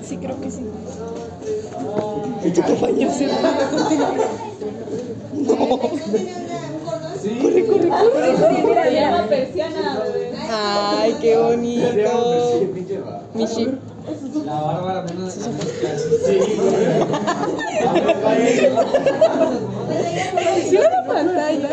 Sí, creo que sí. ¿Y tu compañero se va a continuar? No. Corre, corre, corre. Mira, se llama persiana, bebé. Ay, qué bonito. Michi. La Bárbara menos de Sí, la pantalla.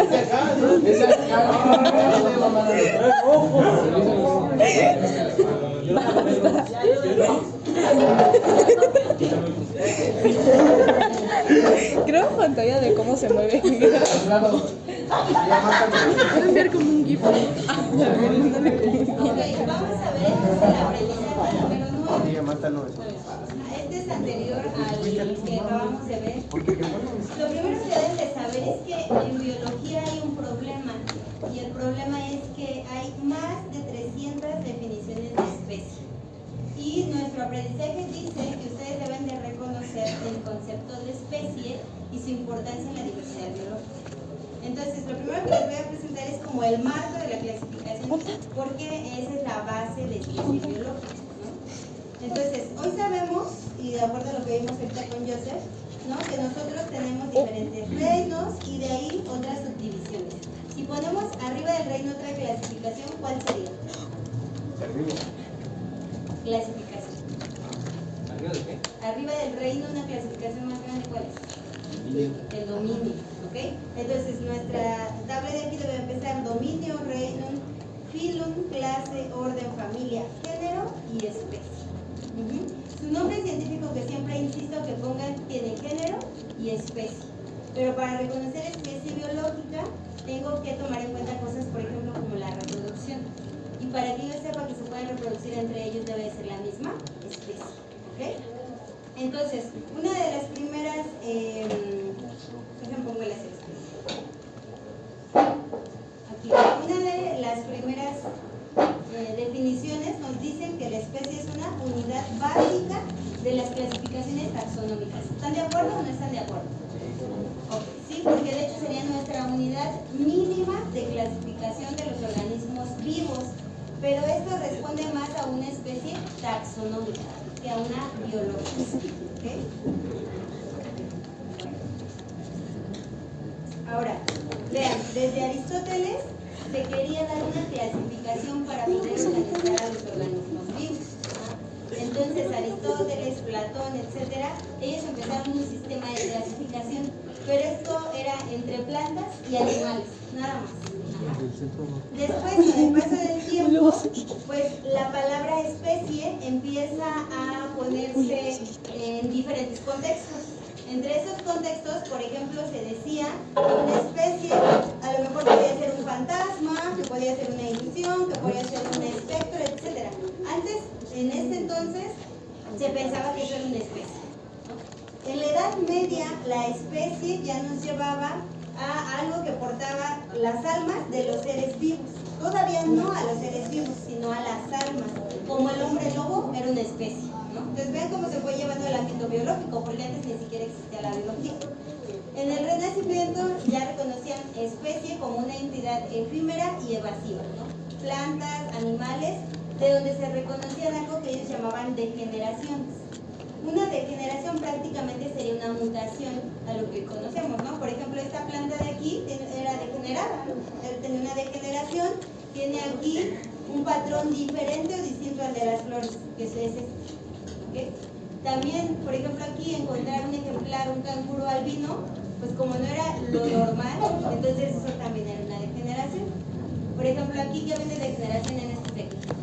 Creo pantalla de cómo se mueve. Pueden ver como un gif. Ok, vamos a ver el aprendizaje número 9. Este es anterior al que acabamos de ver. Lo primero que deben de saber es que en biología hay un problema, y el problema es que hay más de 300 definiciones de especie. Y nuestro aprendizaje dice que ustedes deben de reconocer el concepto de especie y su importancia en la diversidad biológica. Entonces, lo primero que les voy a presentar es como el marco de la clasificación, porque esa es la base de ciencia biológica, ¿no? Entonces, hoy sabemos, y de acuerdo a lo que vimos ahorita con Joseph, ¿no?, que nosotros tenemos diferentes reinos y de ahí otras subdivisiones. Si ponemos arriba del reino otra clasificación, ¿cuál sería? Clasificación. ¿Arriba de qué? Arriba del reino, una clasificación más grande, ¿cuál es? El dominio, ¿ok? Entonces nuestra tabla de aquí debe empezar dominio, reino, filum, clase, orden, familia, género y especie. Su nombre científico, que siempre insisto que pongan, tiene género y especie. Pero para reconocer especie biológica tengo que tomar en cuenta cosas, por ejemplo, como la reproducción. Y para que yo sepa que se pueden reproducir entre ellos debe ser la misma especie, ¿ok? Entonces, una de las primeras, pongo las aquí, una de las primeras definiciones nos dicen que la especie es una unidad básica de las clasificaciones taxonómicas. ¿Están de acuerdo o no están de acuerdo? Okay, sí, porque de hecho sería nuestra unidad mínima de clasificación de los organismos vivos, pero esto responde más a una especie taxonómica que a una biológica. ¿Okay? Ahora, vean, desde Aristóteles se quería dar una clasificación para poder organizar a los organismos vivos. Entonces Aristóteles, Platón, etcétera, ellos empezaron un sistema de clasificación, pero esto era entre plantas y animales, nada más. Después, con el paso del tiempo, pues la palabra especie empieza a ponerse en diferentes contextos. Entre esos contextos, por ejemplo, se decía que una especie a lo mejor podía ser un fantasma, que podía ser una ilusión, que podía ser un espectro, etc. Antes, en ese entonces, se pensaba que eso era una especie, ¿no? En la Edad Media, la especie ya nos llevaba a algo que portaba las almas de los seres vivos. Todavía no a los seres vivos, sino a las almas. Como el hombre lobo era una especie, ¿no? Entonces vean cómo se fue llevando el ámbito biológico, porque antes ni siquiera existía la biología. En el Renacimiento ya reconocían especie como una entidad efímera y evasiva, ¿no? Plantas, animales, de donde se reconocían algo que ellos llamaban degeneraciones. Una degeneración prácticamente sería una mutación a lo que conocemos, ¿no? Por ejemplo, esta planta de aquí era degenerada, ¿no? Tenía una degeneración, tiene aquí un patrón diferente o distinto al de las flores, que es este. ¿Okay? También, por ejemplo, aquí encontrar un ejemplar, un canguro albino, pues como no era lo normal, entonces eso también era una degeneración. Por ejemplo, aquí, ¿qué ven de degeneración en este texto?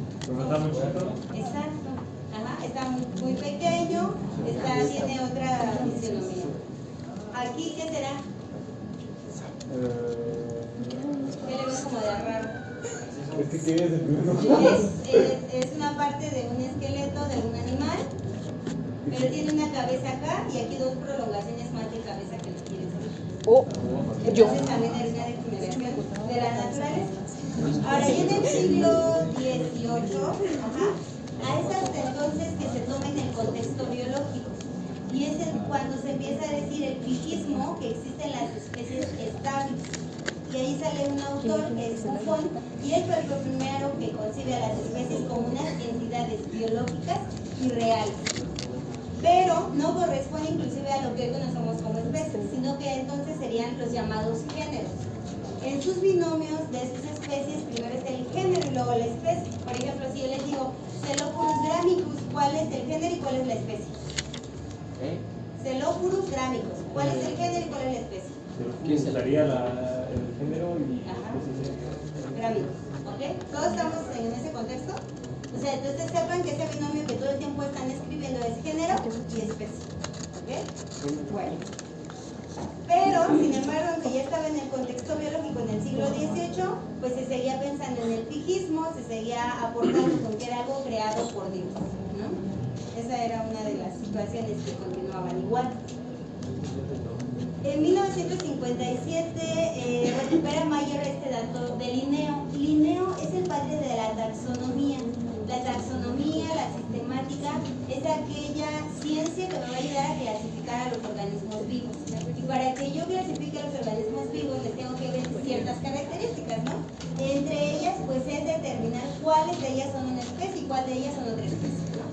Exacto. Ajá, está muy pequeño, tiene otra fisionomía. Aquí, ¿qué será? ¿Qué le ves como de raro? Es una parte de un esqueleto de un animal, pero tiene una cabeza acá y aquí dos prolongaciones más de cabeza que le quieren salir. Entonces también es una degeneración de la naturaleza. Ahora, ya en el siglo XVIII, a esas entonces que se toma en el contexto biológico, y es cuando se empieza a decir el fijismo, que existen las especies estables. Y ahí sale un autor, que es Buffon, y él fue el primero que concibe a las especies como unas entidades biológicas y reales. Pero no corresponde inclusive a lo que hoy conocemos como especies, sino que entonces serían los llamados géneros. En sus binomios de sus especies, primero está el género y luego la especie. Por ejemplo, si yo les digo Celophurus gramicus, ¿cuál es el género y cuál es la especie? Celophurus gramicus, ¿cuál es el género y cuál es la especie? ¿Quién sería el género y Ajá. especie? Gramicus, ¿ok? ¿Todos estamos en ese contexto? O sea, entonces sepan que ese binomio que todo el tiempo están escribiendo es género y especie, ¿ok? Bueno. Pero, sin embargo, aunque ya estaba en el contexto biológico en el siglo XVIII, pues se seguía pensando en el fijismo, se seguía aportando con que era algo creado por Dios, ¿no? Esa era una de las situaciones que continuaban igual. En 1957 recupera Mayer este dato de Linneo. Linneo es el padre de la taxonomía. La taxonomía, la sistemática, es aquella ciencia que me va a ayudar a clasificar a los organismos vivos. Y para que yo clasifique a los organismos vivos les tengo que ver ciertas características, ¿no? Entre ellas, pues es determinar cuáles de ellas son una especie y cuáles de ellas son otra especie, ¿no?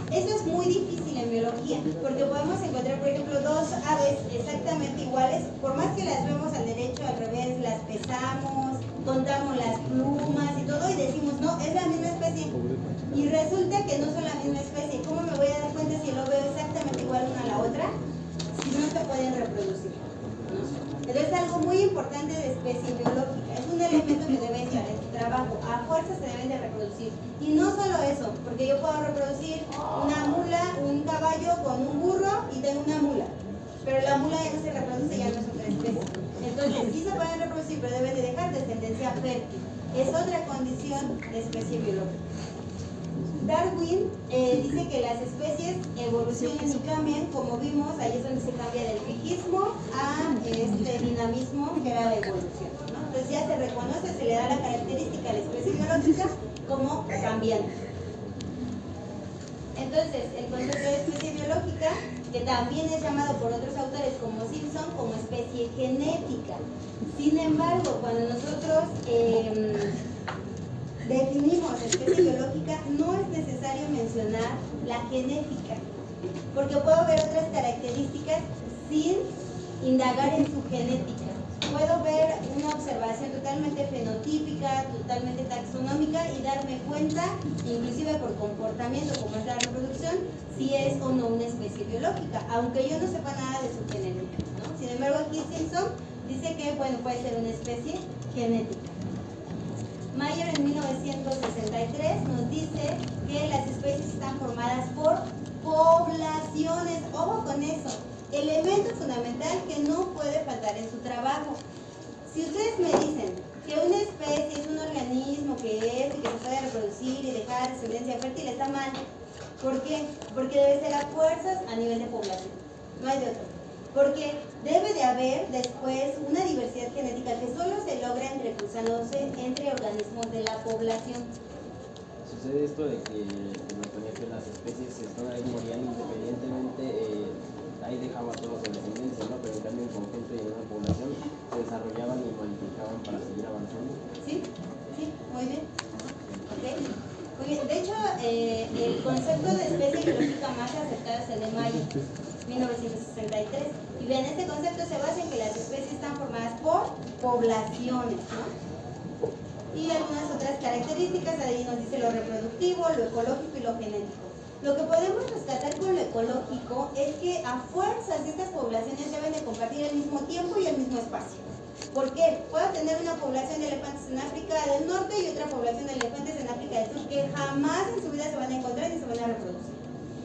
Eso es muy difícil en biología, porque podemos encontrar, por ejemplo, dos aves exactamente iguales, por más que las vemos al derecho, al revés, las pesamos, contamos las plumas y todo, y decimos, no, es la misma especie. Y resulta que no son la misma especie. ¿Cómo me voy a dar cuenta si lo veo exactamente igual una a la otra? Si no se pueden reproducir, ¿no? Entonces es algo muy importante de especie biológica. Es un elemento que debe estar en su trabajo. A fuerza se deben de reproducir. Y no solo eso, porque yo puedo reproducir una mula, un caballo con un burro y tengo una mula. Pero la mula ya no se reproduce, ya no es otra especie. Entonces sí se pueden reproducir, pero deben de dejar descendencia fértil. Es otra condición de especie biológica. Darwin dice que las especies evolucionan y cambian, como vimos, ahí es donde se cambia del fijismo a este dinamismo que era la evolución, ¿no? Entonces ya se reconoce, se le da la característica a la especie biológica como cambiante. Entonces, el concepto de especie biológica, que también es llamado por otros autores como Simpson como especie genética. Sin embargo, cuando nosotros definimos especie biológica, no es necesario mencionar la genética, porque puedo ver otras características sin indagar en su genética. Puedo ver una observación totalmente fenotípica, totalmente taxonómica y darme cuenta, inclusive por comportamiento como es la reproducción, si es o no una especie biológica, aunque yo no sepa nada de su genética, ¿no? Sin embargo, aquí Simpson dice que bueno, puede ser una especie genética. Mayer en 1963 nos dice que las especies están formadas por poblaciones. Ojo con eso, elemento fundamental que no puede faltar en su trabajo. Si ustedes me dicen que una especie es un organismo que es y que se puede reproducir y dejar descendencia fértil, está mal. ¿Por qué? Porque debe ser a fuerzas a nivel de población, no hay de otro. Porque debe de haber después una diversidad genética que solo se logra entrecruzándose entre organismos de la población. Sucede esto de que me ponía que las especies están ahí morían independientemente, ahí dejaban todos en descendencia, ¿no? Pero en cambio en conjunto y en una población se desarrollaban y modificaban para seguir avanzando. ¿Sí? Sí, muy bien. ¿Okay? Muy bien. De hecho, el concepto de especie biológica más aceptado es el de Mayer, 1963. Y bien, este concepto se basa en que las especies están formadas por poblaciones, ¿no? Y algunas otras características, ahí nos dice lo reproductivo, lo ecológico y lo genético. Lo que podemos rescatar con lo ecológico es que a fuerzas estas poblaciones deben de compartir el mismo tiempo y el mismo espacio. ¿Por qué? Puedo tener una población de elefantes en África del Norte y otra población de elefantes en África del Sur que jamás en su vida se van a encontrar ni se van a reproducir.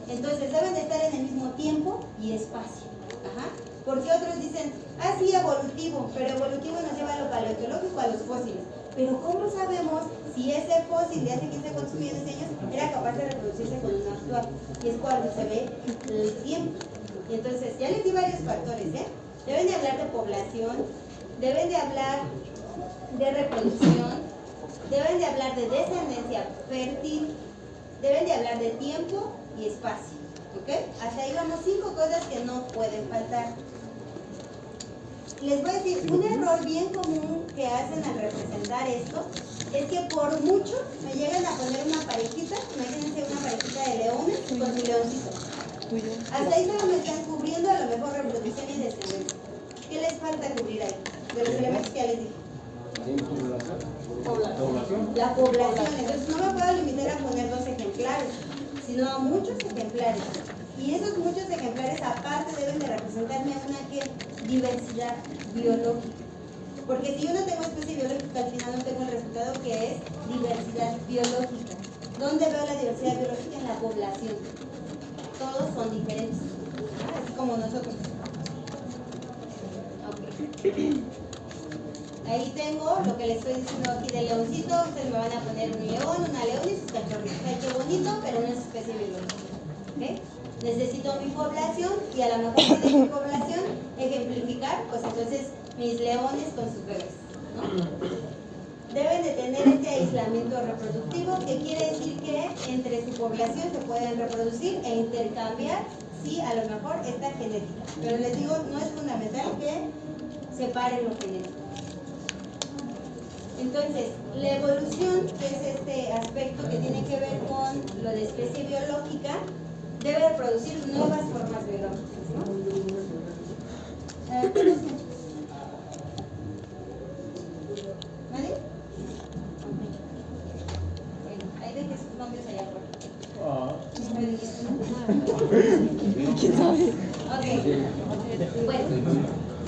Entonces deben de estar en el mismo tiempo y espacio. Ajá. Porque otros dicen, ah sí, evolutivo, pero evolutivo nos lleva a lo paleontológico, a los fósiles. Pero ¿cómo sabemos si ese fósil de hace 15 cuántos millones de años era capaz de reproducirse con un actual? Y es cuando se ve el tiempo. Y entonces, ya les di varios factores, ¿eh? Deben de hablar de población, deben de hablar de reproducción, deben de hablar de descendencia fértil, deben de hablar de tiempo y espacio. ¿Ok? Hasta ahí vamos 5 cosas que no pueden faltar. Les voy a decir, un error bien común que hacen al representar esto es que por mucho me llegan a poner una parejita, imagínense una parejita de leones con su leoncito. Hasta ahí solo me están cubriendo a lo mejor reproducción y descendencia. ¿Qué les falta cubrir ahí? De los elementos que ya les dije. La población. Entonces no me puedo limitar a poner 2 ejemplares, sino a muchos ejemplares. Y esos muchos ejemplares aparte deben de representarme una diversidad biológica. Porque si yo no tengo especie biológica, al final no tengo el resultado que es diversidad biológica. ¿Dónde veo la diversidad biológica? En la población. Todos son diferentes, así como nosotros. Okay. Ahí tengo lo que les estoy diciendo aquí del leoncito. Ustedes me van a poner un león, una leona y sus cachorritos. Ay, qué bonito, pero no es especie biológica. ¿Okay? Necesito mi población y a lo mejor de mi población ejemplificar, pues entonces mis leones con sus bebés, ¿no? Deben de tener este aislamiento reproductivo, que quiere decir que entre su población se pueden reproducir e intercambiar, sí, a lo mejor esta genética. Pero les digo, no es fundamental que separen lo genético. Entonces, la evolución, que es este aspecto que tiene que ver con lo de especie biológica, debe producir nuevas formas biológicas, ¿no? ¿Nadie? Ahí deje sus nombres allá afuera. ¿Me dijiste, no? ¿Quién sabe? Ok. Bueno,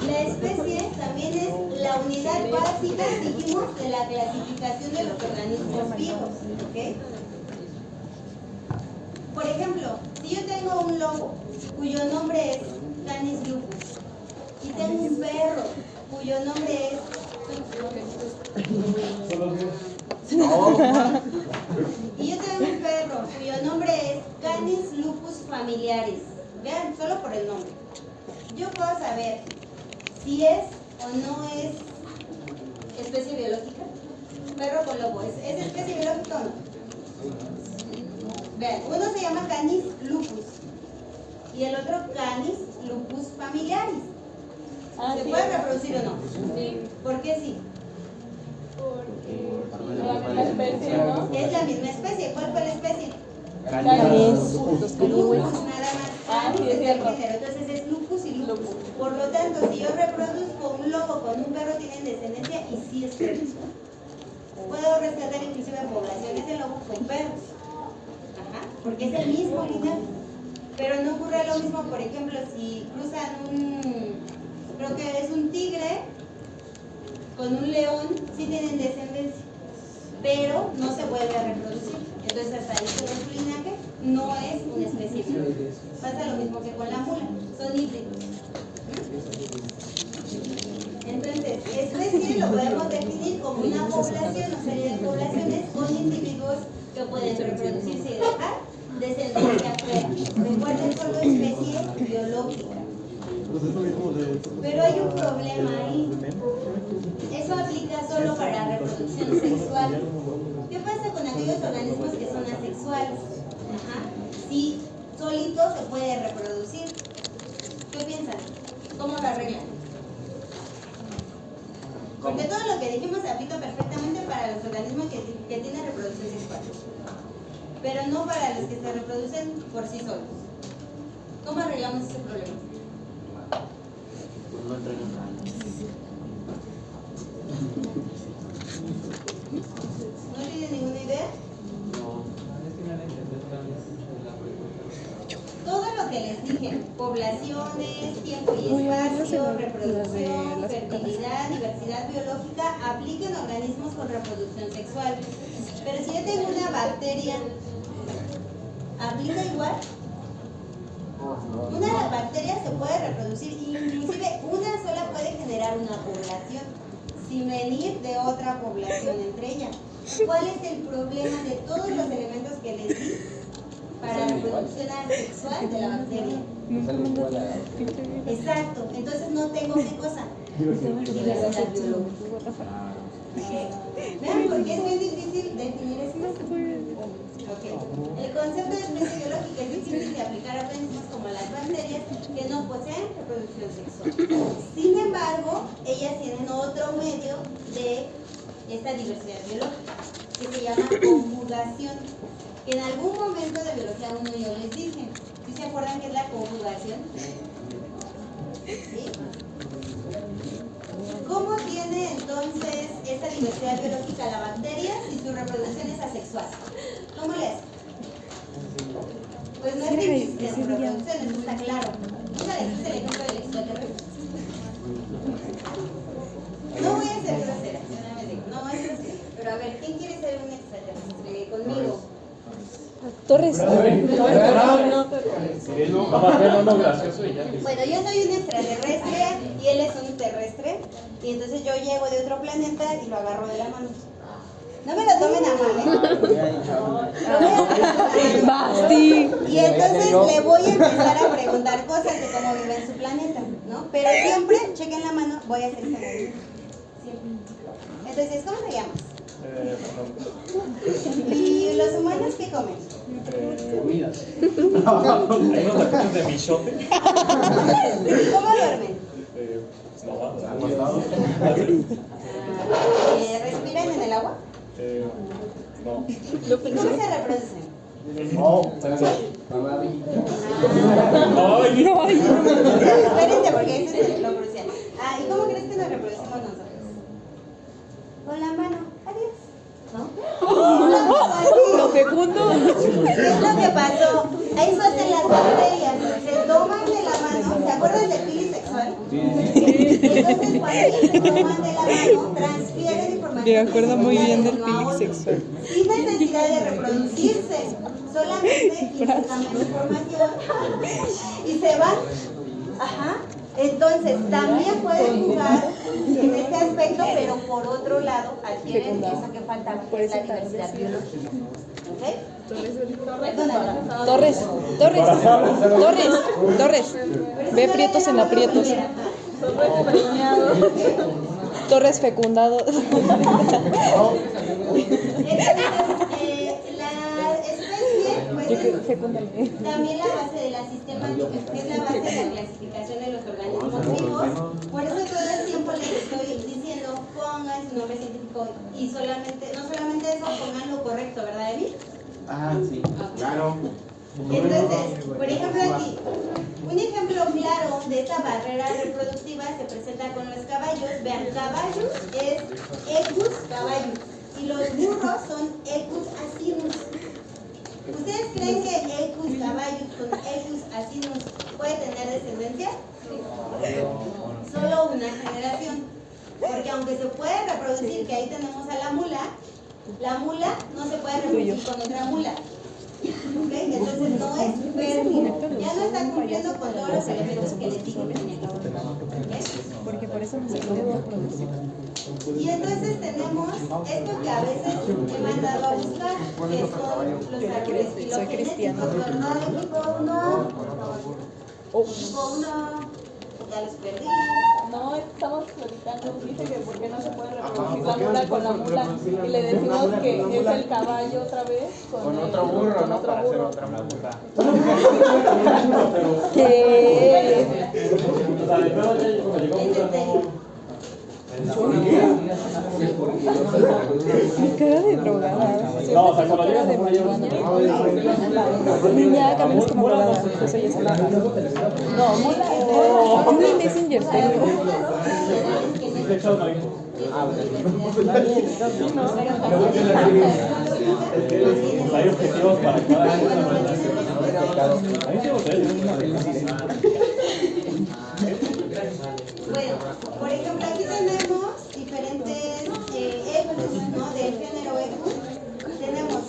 la especie también es la unidad básica, dijimos, de la clasificación de los organismos vivos, ¿ok? Por ejemplo, si yo tengo un lobo cuyo nombre es Canis lupus y tengo un perro cuyo nombre es y yo tengo un perro cuyo nombre es Canis lupus familiaris, vean, solo por el nombre, yo puedo saber si es o no es especie biológica. Perro con lobo, ¿es especie biológica o no? Vean, uno se llama Canis lupus y el otro Canis lupus familiaris. ¿Se puede reproducir o no? Sí, ¿Por qué sí? porque es la misma especie, ¿no? Es la misma especie. ¿Cuál fue la especie? Canis. Lupus, nada más. Ah, sí, Canis es es el cierto. género. Entonces es lupus y lupus. Por lo tanto, si yo reproduzco un lobo con un perro, tienen descendencia y sí es perro. Puedo rescatar inclusive poblaciones de lobos con perros. Ajá, porque es el mismo linaje. Pero no ocurre lo mismo, por ejemplo, si cruzan creo que es un tigre con un león, sí tienen descendencia, pero no se vuelve a reproducir. Entonces hasta ahí quedó su linaje, no es una especie biológica. Pasa lo mismo que con la mula, son híbridos. Entonces, especie lo podemos definir como una población o serie de poblaciones con individuos que pueden reproducirse y dejar descendencia fuera. Recuerden, solo especie biológica. Pero hay un problema ahí. Eso aplica solo para la reproducción sexual. ¿Qué pasa con aquellos organismos que son asexuales? Ajá. Si solito se puede reproducir. ¿Qué piensan? ¿Cómo lo arreglan? Porque todo lo que dijimos se aplica perfectamente para los organismos que tienen reproducción sexual, pero no para los que se reproducen por sí solos. ¿Cómo arreglamos ese problema? No entregan nada. ¿No tienen ninguna idea? Todo lo que les dije, poblaciones, tiempo y espacio, reproducción, fertilidad, diversidad biológica, aplica en organismos con reproducción sexual. Pero si yo tengo una bacteria, ¿aplica igual? Una bacteria se puede reproducir, inclusive una sola puede generar una población, sin venir de otra población entre ellas. ¿Cuál es el problema de todos los elementos que les di para la reproducción asexual de la bacteria? Exacto, entonces no tengo qué cosa, diversidad biológica. Vean por qué es muy difícil definir esto. Okay. El concepto de especie biológica es difícil de aplicar a organismos como las bacterias que no poseen reproducción sexual. Sin embargo, ellas tienen otro medio de esta diversidad biológica, que se llama conjugación, que en algún momento de biología 1 yo les dije. ¿Sí se acuerdan qué es la conjugación? ¿Sí? ¿Cómo tiene entonces esta diversidad biológica la bacteria si su reproducción es asexual? ¿Cómo le hace? Pues no es que existen reproducciones, eso está claro. ¿Nunca les puse el ejemplo del extraterrestre? No voy a ser grosera, no es grosera. Pero a ver, ¿quién quiere ser un extraterrestre conmigo? Torres. No, gracioso y ya. Bueno, yo soy un extraterrestre y él es un terrestre. Y entonces yo llego de otro planeta y lo agarro de la mano. No me lo tomen a mal, ¿eh? Basti. Y entonces le voy a empezar a preguntar cosas de cómo vive en su planeta, ¿no? Pero siempre, chequen la mano, voy a hacer esta movimiento. Siempre. Entonces, ¿cómo te llamas? ¿Y los humanos qué comen? Comidas. Hay unos taquitos de michote. ¿Cómo duermen? ¿Respiran en el agua? No. ¿Y cómo se reproducen? Espérense, porque eso es lo crucial. ¿Y cómo crees que nos reproducimos nosotros? Con la mano. Adiós. ¿No? Lo fecundo. ¿Qué es lo que pasó? Eso hacen las bacterias. Se toman de la mano. ¿Se acuerdan del pili sexual? Y entonces cuando ellos se toman de la mano, transfieren información. Me acuerdo muy bien del uno a otro, pili sexual. sin necesidad de reproducirse. Solamente intercambian información y se van. Ajá. Entonces, también pueden jugar en este aspecto, pero por otro lado, adquieren eso que falta, que es la diversidad biológica. ¿Ok? Perdóname. Torres. Ve prietos en aprietos. Torres fecundado. Entonces, la especie, pues, es también la base de la sistemática, es la base de la clasificación de los organismos vivos. Por eso todo el tiempo les estoy diciendo, pongan su nombre científico y no solamente eso, pongan lo correcto, ¿verdad, Emi? Sí, claro. Entonces, por ejemplo aquí, un ejemplo claro de esta barrera reproductiva se presenta con los caballos. Vean, caballos es Equus caballos y los burros son Equus asinus. ¿Ustedes creen que Equus caballos con Equus asinus puede tener descendencia? Solo una generación. Porque aunque se puede reproducir, que ahí tenemos a la mula no se puede reproducir con otra mula. ¿Ok? Entonces no es fértil. Ya no está cumpliendo con todos los elementos que les digo que tenía que cumplir. ¿Ok? Porque por eso no se puede reproducir. Y entonces tenemos esto que a veces me he mandado a buscar, que son los árboles filogenéticos, ¿verdad? Equipo 1, equipo 1, ya los perdí. No, estamos platicando, dice que por qué no se puede reproducir la mula con la mula y le decimos que es el caballo otra vez con otro burro, con ¿no? otro Para hacer burro. otra burra. ¿Qué? Es estéril. Cara de drogada. No, o sea, cuando llegas de a por marihuana. Niña, caminas como drogada. Eso ya es una rara. No, mula. Hombre, Messenger. Hay objetivos para cada Bueno, por ejemplo, aquí tenemos diferentes Equus, ¿no? Del género Equus. Tenemos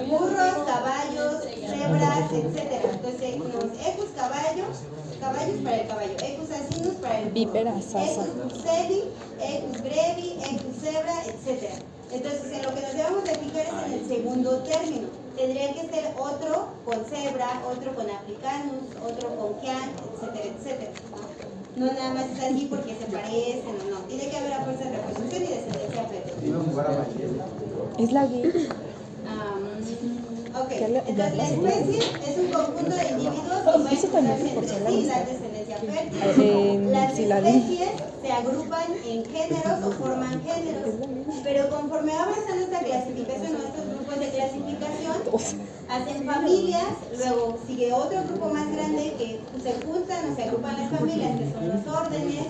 burros, caballos, cebras, etc. Entonces tenemos Equus caballos para el caballo, Equus asinus para el Vípera sasa. Equus buceli, Equus brevi, Equus cebra, etc. Entonces, en lo que nos debemos de fijar es en el segundo término. Tendría que ser otro con cebra, otro con africanus, otro con gian, etcétera, etcétera. No nada más es así porque se parecen o no. Tiene que haber a fuerza de reproducción y descendencia fértil. Es la gay. Ok, Ya le- entonces la ya- especie es un conjunto de individuos que pueden Eso también, cruzarse por entre si la sí, vista. dar descendencia fértil. Las si la vi. especies se agrupan en géneros o forman géneros, pero conforme va avanzando esta clasificación o estos grupos de clasificación, hacen familias, luego sigue otro grupo más grande que se juntan o se agrupan las familias, que son los órdenes,